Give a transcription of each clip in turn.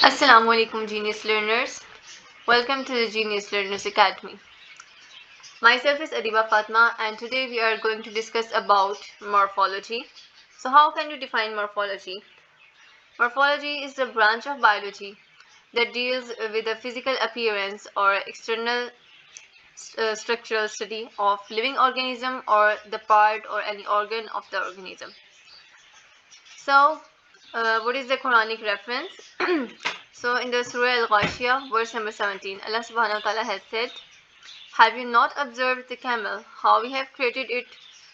Assalamu alaikum genius learners. Welcome to the Genius Learners Academy. Myself is Adiba Fatma and today we are going to discuss about morphology. So how can you define morphology? Morphology is the branch of biology that deals with the physical appearance or external structural study of living organism or the part or any organ of the organism. So what is the Quranic reference? So in the Surah Al-Ghashiyah, verse number 17, Allah subhanahu wa ta'ala has said, "Have you not observed the camel, how we have created it?"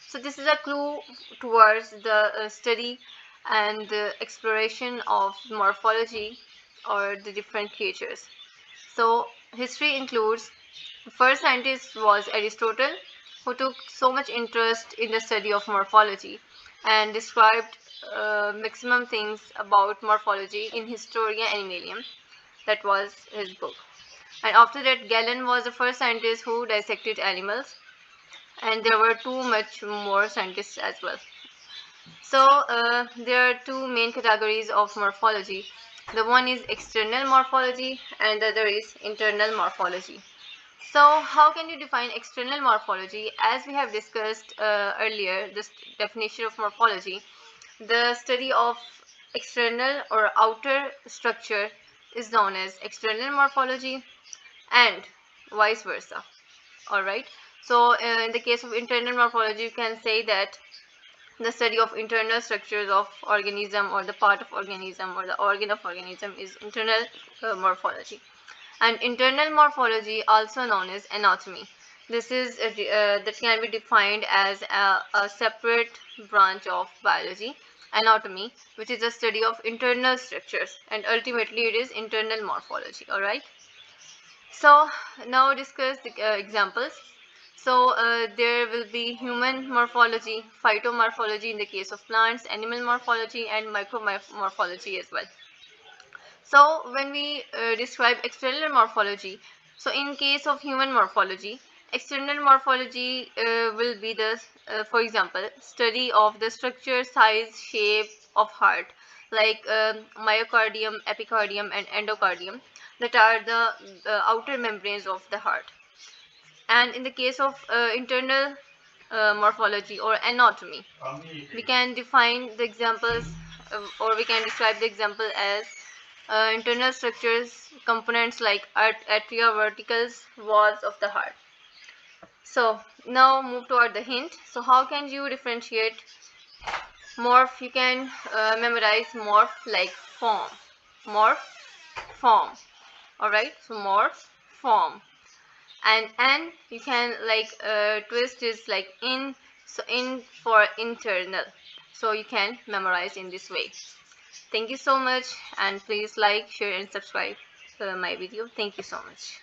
So this is a clue towards the study and the exploration of morphology or the different creatures. So history includes the first scientist was Aristotle, who took so much interest in the study of morphology and described maximum things about morphology in Historia Animalium. That was his book. And after that, Galen was the first scientist who dissected animals, and there were too much more scientists as well. So there are two main categories of morphology. The one is external morphology and the other is internal morphology. So how can you define external morphology? As we have discussed earlier, this definition of morphology, the study of external or outer structure is known as external morphology and vice versa. Alright, so in the case of internal morphology, you can say that the study of internal structures of organism or the part of organism or the organ of organism is internal morphology. And internal morphology, also known as anatomy, this is that can be defined as a separate branch of biology, anatomy, which is the study of internal structures, and ultimately it is internal morphology. All right, so now discuss the examples. So there will be human morphology, phytomorphology in the case of plants, animal morphology, and micromorphology as well. So when we describe external morphology, so in case of human morphology, external morphology will be the, for example, study of the structure, size, shape of heart, like myocardium, epicardium, and endocardium, that are the outer membranes of the heart. And in the case of internal morphology or anatomy, we can define the examples or we can describe the example as internal structures, components like atria, ventricles, walls of the heart. So now move toward the hint. So how can you differentiate morph? You can memorize morph like form, morph, form. Alright, so morph, form. And you can like twist is like in, so in for internal, so you can memorize in this way. Thank you so much, and please like, share and subscribe my video. Thank you so much.